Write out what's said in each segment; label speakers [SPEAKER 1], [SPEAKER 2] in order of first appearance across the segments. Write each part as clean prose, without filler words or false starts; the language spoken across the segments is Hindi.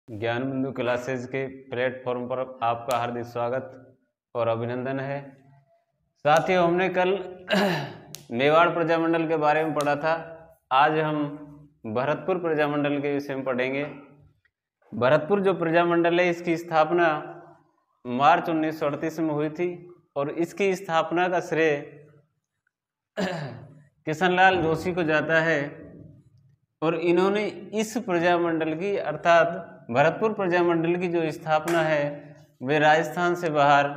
[SPEAKER 1] ज्ञान बिंदु क्लासेज के प्लेटफॉर्म पर आपका हार्दिक स्वागत और अभिनंदन है। साथियों, हमने कल मेवाड़ प्रजामंडल के बारे में पढ़ा था। आज हम भरतपुर प्रजामंडल के विषय में पढ़ेंगे। भरतपुर जो प्रजामंडल है, इसकी स्थापना मार्च 1938 में हुई थी और इसकी स्थापना का श्रेय किशनलाल जोशी को जाता है। और इन्होंने इस प्रजामंडल की अर्थात भरतपुर प्रजामंडल की जो स्थापना है वे राजस्थान से बाहर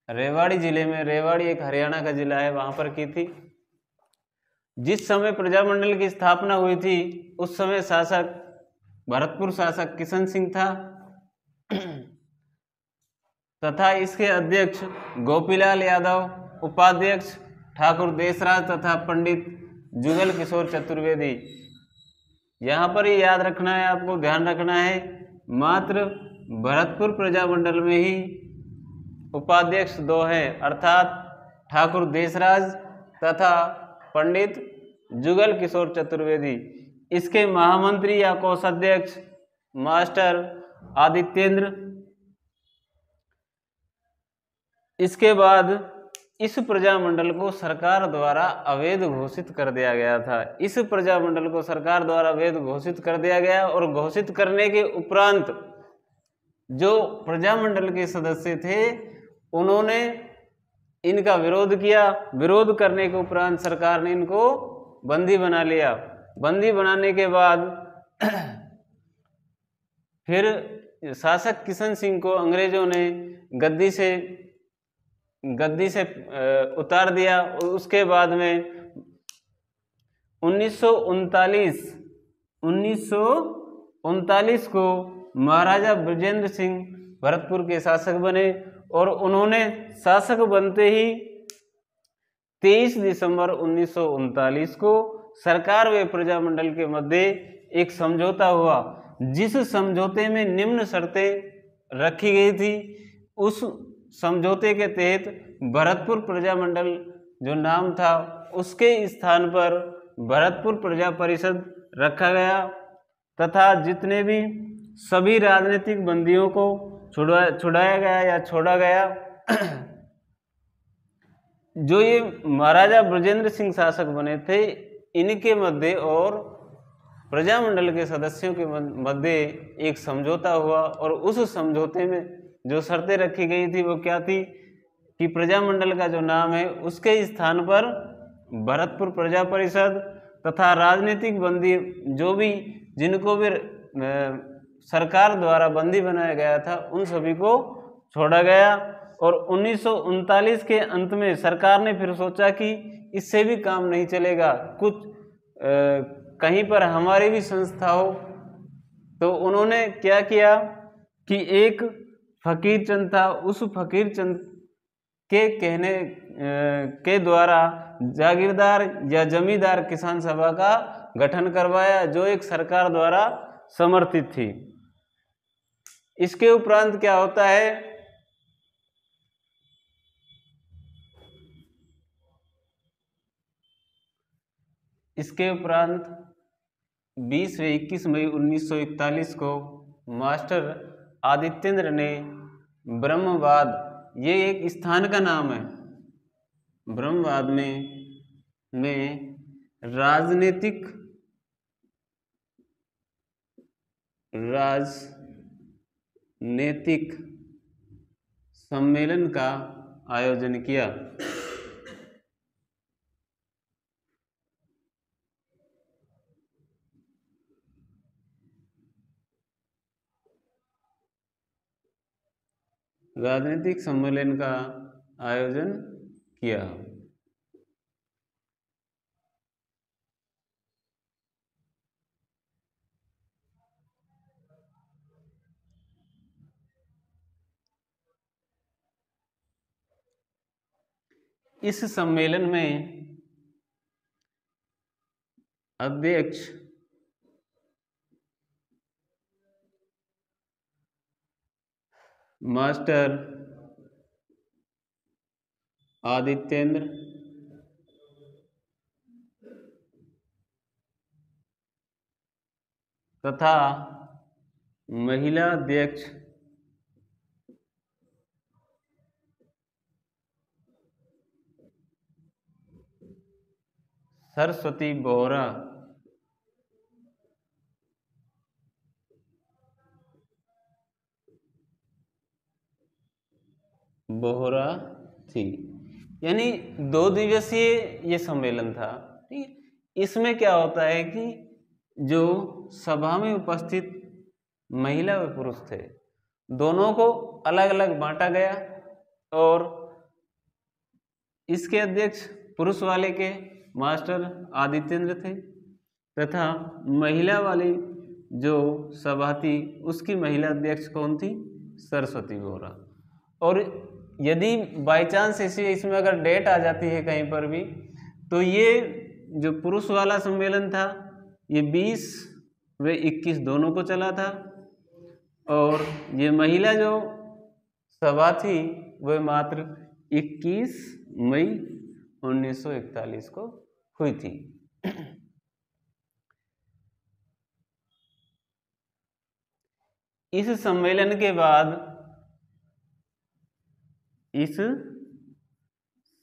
[SPEAKER 1] रेवाड़ी जिले में, रेवाड़ी एक हरियाणा का जिला है, वहां पर की थी। जिस समय प्रजामंडल की स्थापना हुई थी उस समय भरतपुर शासक किशन सिंह था तथा इसके अध्यक्ष गोपीलाल यादव, उपाध्यक्ष ठाकुर देशराज तथा पंडित जुगल किशोर चतुर्वेदी। यहाँ पर ये याद रखना है, आपको ध्यान रखना है, मात्र भरतपुर प्रजामंडल में ही उपाध्यक्ष दो हैं, अर्थात ठाकुर देशराज तथा पंडित जुगल किशोर चतुर्वेदी। इसके महामंत्री या कोषाध्यक्ष मास्टर आदित्येंद्र। इसके बाद इस प्रजामंडल को सरकार द्वारा अवैध घोषित कर दिया गया था। इस प्रजामंडल को सरकार द्वारा अवैध घोषित कर दिया गया और घोषित करने के उपरांत जो प्रजामंडल के सदस्य थे उन्होंने इनका विरोध किया। विरोध करने के उपरांत सरकार ने इनको बंदी बना लिया। बंदी बनाने के बाद फिर शासक किशन सिंह को अंग्रेजों ने गद्दी से उतार दिया। उसके बाद में 1939 को महाराजा बृजेंद्र सिंह भरतपुर के शासक बने और उन्होंने शासक बनते ही 23 दिसंबर 1939 को सरकार व प्रजामंडल के मध्य एक समझौता हुआ, जिस समझौते में निम्न शर्तें रखी गई थी। उस समझौते के तहत भरतपुर प्रजामंडल जो नाम था उसके स्थान पर भरतपुर प्रजा परिषद रखा गया तथा जितने भी सभी राजनीतिक बंदियों को छुड़ाया गया या छोड़ा गया। जो ये महाराजा बृजेंद्र सिंह शासक बने थे, इनके मध्य और प्रजामंडल के सदस्यों के मध्य एक समझौता हुआ और उस समझौते में जो शर्तें रखी गई थी वो क्या थी कि प्रजामंडल का जो नाम है उसके स्थान पर भरतपुर प्रजा परिषद तथा राजनीतिक बंदी जो भी जिनको भी सरकार द्वारा बंदी बनाया गया था उन सभी को छोड़ा गया। और 1939 के अंत में सरकार ने फिर सोचा कि इससे भी काम नहीं चलेगा, कुछ कहीं पर हमारी भी संस्था हो। तो उन्होंने क्या किया कि एक फकीर चंद था, उस फकीर चंद के कहने के द्वारा जागीरदार या जमींदार किसान सभा का गठन करवाया, जो एक सरकार द्वारा समर्थित थी। इसके उपरांत क्या होता है, इसके उपरांत 20 व 21 मई 1941 को मास्टर आदित्येंद्र ने ब्रह्मवाद, ये एक स्थान का नाम है, ब्रह्मवाद में राजनीतिक सम्मेलन का आयोजन किया। राजनीतिक सम्मेलन का आयोजन किया। इस सम्मेलन में अध्यक्ष मास्टर आदित्येंद्र, तथा महिला अध्यक्ष सरस्वती बोहरा थी। यानी 2 दिवसीय ये सम्मेलन था। ठीक है, इसमें क्या होता है कि जो सभा में उपस्थित महिला व पुरुष थे, दोनों को अलग अलग बांटा गया और इसके अध्यक्ष पुरुष वाले के मास्टर आदित्येंद्र थे तथा महिला वाली जो सभा थी उसकी महिला अध्यक्ष कौन थी? सरस्वती बोहरा। और यदि बाय चांस इसमें अगर डेट आ जाती है कहीं पर भी, तो ये जो पुरुष वाला सम्मेलन था ये 20 व 21 दोनों को चला था और ये महिला जो सभा थी वह मात्र 21 मई 1941 को हुई थी। इस सम्मेलन के बाद इस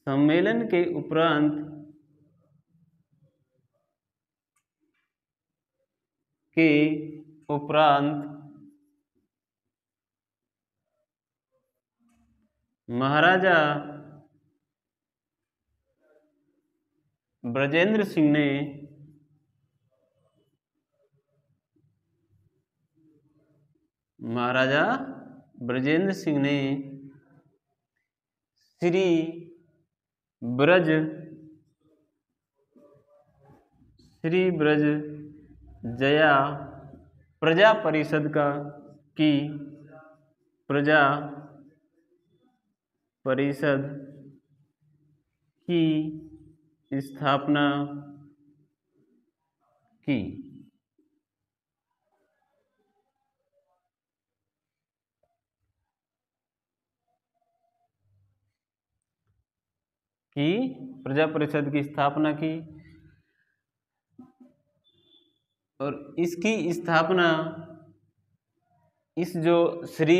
[SPEAKER 1] सम्मेलन के उपरांत महाराजा ब्रजेंद्र सिंह ने श्री ब्रज जया प्रजा परिषद की स्थापना की। प्रजा परिषद की स्थापना की और इसकी स्थापना इस जो श्री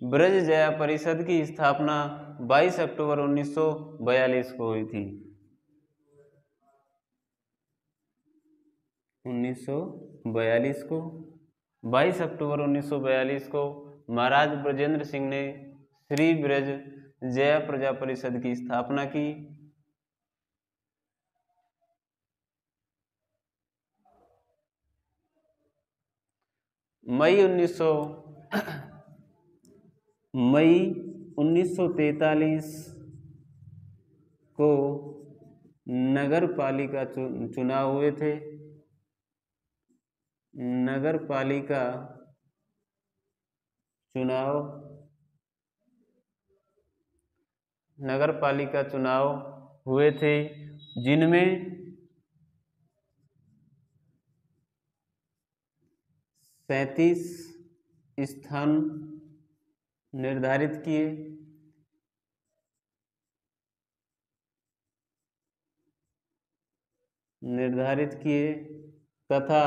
[SPEAKER 1] ब्रज जया परिषद की स्थापना 22 अक्टूबर 1942 को हुई थी। 22 अक्टूबर 1942 को महाराज ब्रजेंद्र सिंह ने श्री ब्रज जया प्रजा परिषद की स्थापना की। मई 1943 को नगर पालिका चुनाव हुए थे। नगर पालिका चुनाव हुए थे जिनमें 37 स्थान निर्धारित किए तथा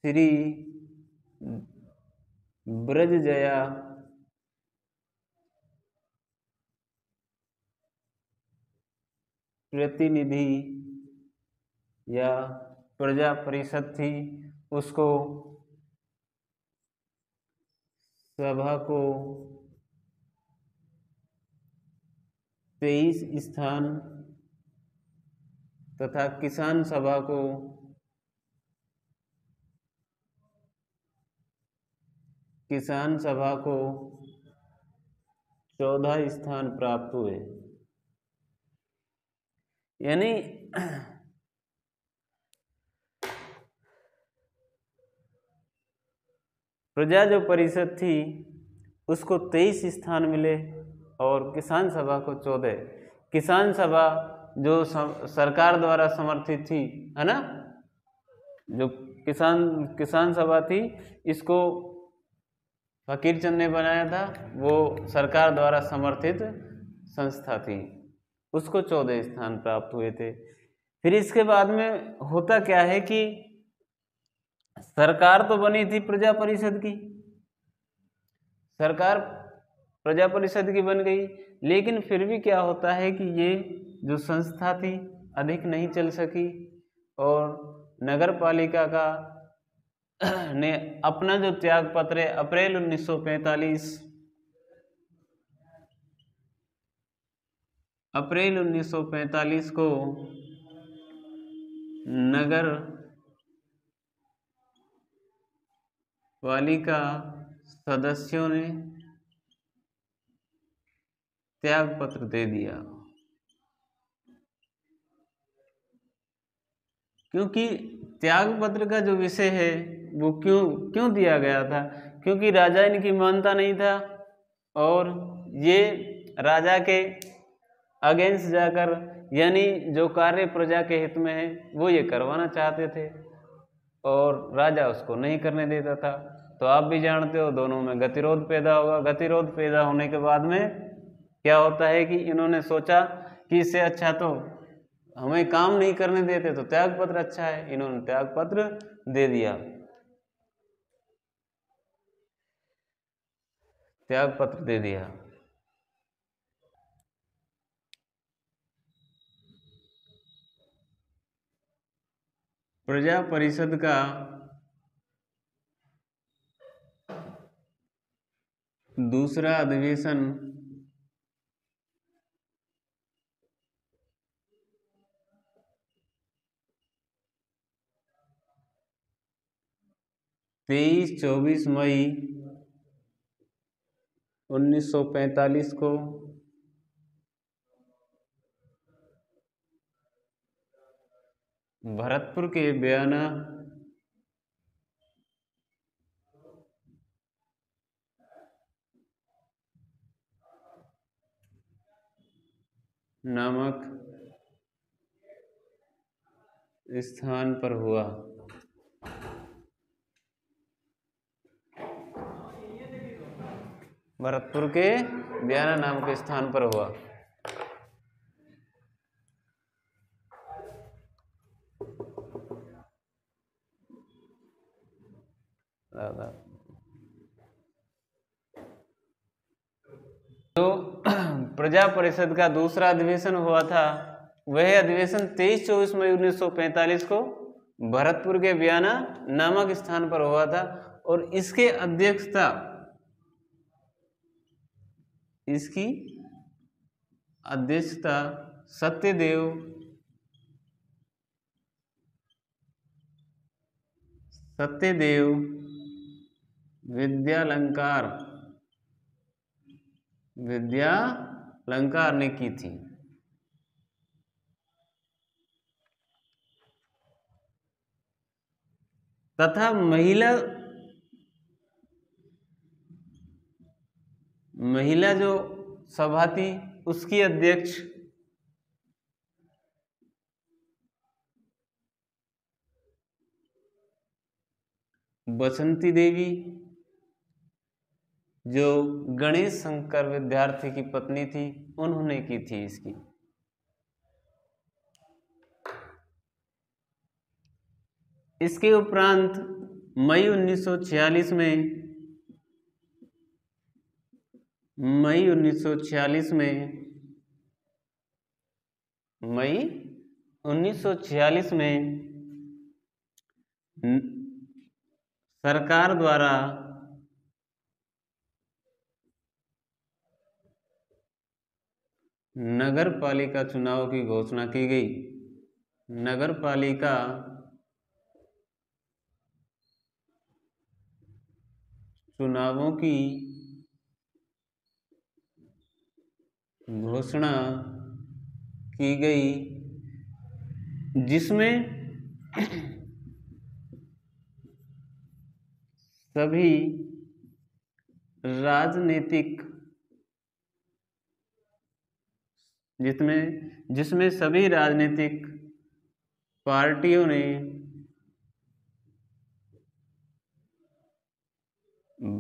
[SPEAKER 1] श्री ब्रज जया प्रतिनिधि या प्रजा परिषद थी उसको सभा को 23 स्थान तथा किसान सभा को 14 स्थान प्राप्त हुए। यानी प्रजा जो परिषद थी उसको 23 स्थान मिले और किसान सभा को 14। किसान सभा जो सरकार द्वारा समर्थित थी, है ना, जो किसान सभा थी इसको फकीर चंद ने बनाया था, वो सरकार द्वारा समर्थित संस्था थी, उसको 14 स्थान प्राप्त हुए थे। फिर इसके बाद में होता क्या है कि सरकार तो बनी थी प्रजा परिषद की, सरकार प्रजा परिषद की बन गई, लेकिन फिर भी क्या होता है कि ये जो संस्था थी अधिक नहीं चल सकी और नगर पालिका का ने अपना जो त्याग पत्र है अप्रैल 1945 को नगर पालिका सदस्यों ने त्याग पत्र दे दिया। क्योंकि त्याग पत्र का जो विषय है वो क्यों दिया गया था, क्योंकि राजा इनकी मानता नहीं था और ये राजा के अगेंस्ट जाकर यानी जो कार्य प्रजा के हित में है वो ये करवाना चाहते थे और राजा उसको नहीं करने देता था। तो आप भी जानते हो दोनों में गतिरोध पैदा होगा। गतिरोध पैदा होने के बाद में क्या होता है कि इन्होंने सोचा कि इससे अच्छा तो हमें काम नहीं करने देते तो त्याग पत्र अच्छा है, इन्होंने त्याग पत्र दे दिया, त्याग पत्र दे दिया। प्रजा परिषद का दूसरा अधिवेशन 23-24 मई 1945 को भरतपुर के बयाना नामक स्थान पर हुआ। भरतपुर के बयाना नामक स्थान पर हुआ। तो प्रजा परिषद का दूसरा अधिवेशन हुआ था, वह अधिवेशन 23-24 मई 1945 को भरतपुर के बयाना नामक स्थान पर हुआ था और इसकी अध्यक्षता सत्यदेव विद्यालंकार ने की थी। तथा महिला जो सभा थी उसकी अध्यक्ष बसंती देवी, जो गणेश शंकर विद्यार्थी की पत्नी थी, उन्होंने की थी इसकी। इसके उपरांत मई 1946 में सरकार द्वारा नगर पालिका चुनाव की घोषणा की गई। नगर पालिका चुनावों की घोषणा की गई जिसमें सभी राजनीतिक पार्टियों ने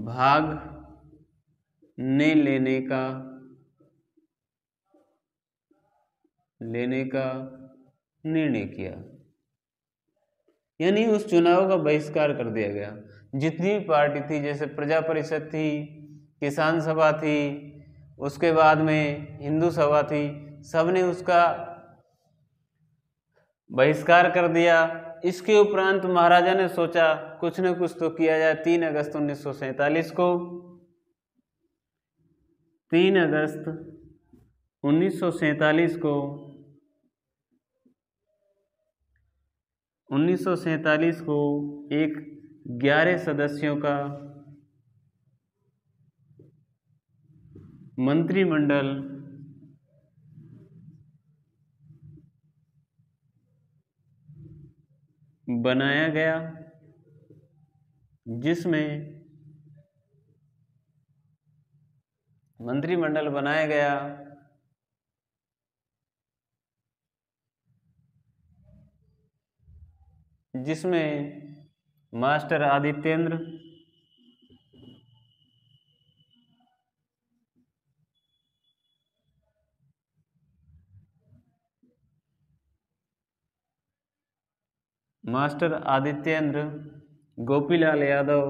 [SPEAKER 1] भाग लेने का निर्णय किया, यानी उस चुनाव का बहिष्कार कर दिया गया। जितनी भी पार्टी थी, जैसे प्रजा परिषद थी, किसान सभा थी, उसके बाद में हिंदू सभा थी, सबने उसका बहिष्कार कर दिया। इसके उपरांत महाराजा ने सोचा कुछ न कुछ तो किया जाए। 3 अगस्त 1947 को 3 अगस्त 1947 को 1947 को एक 11 सदस्यों का मंत्रिमंडल बनाया गया, जिसमें मंत्रिमंडल बनाया गया जिसमें मास्टर आदित्येंद्र, गोपीलाल यादव,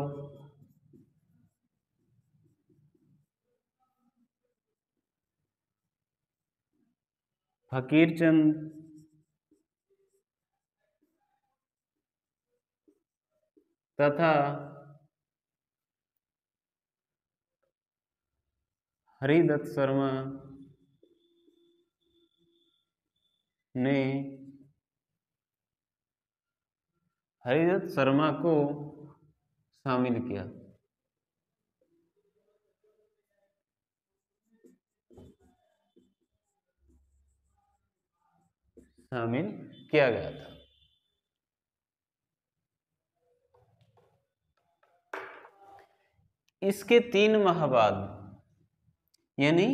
[SPEAKER 1] फकीरचंद तथा हरिदत्त शर्मा ने हरिदत्त शर्मा को शामिल किया। गया था। इसके 3 माह बाद, यानी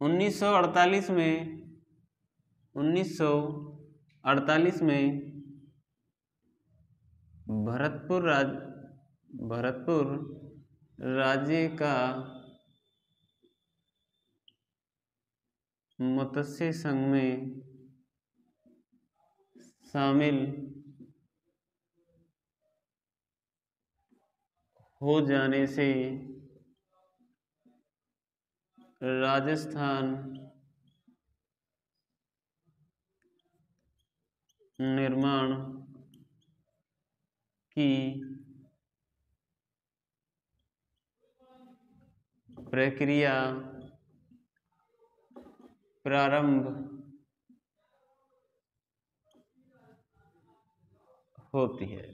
[SPEAKER 1] 1948 में भरतपुर राज्य का मत्स्य संघ में शामिल हो जाने से राजस्थान निर्माण की प्रक्रिया प्रारंभ होती है।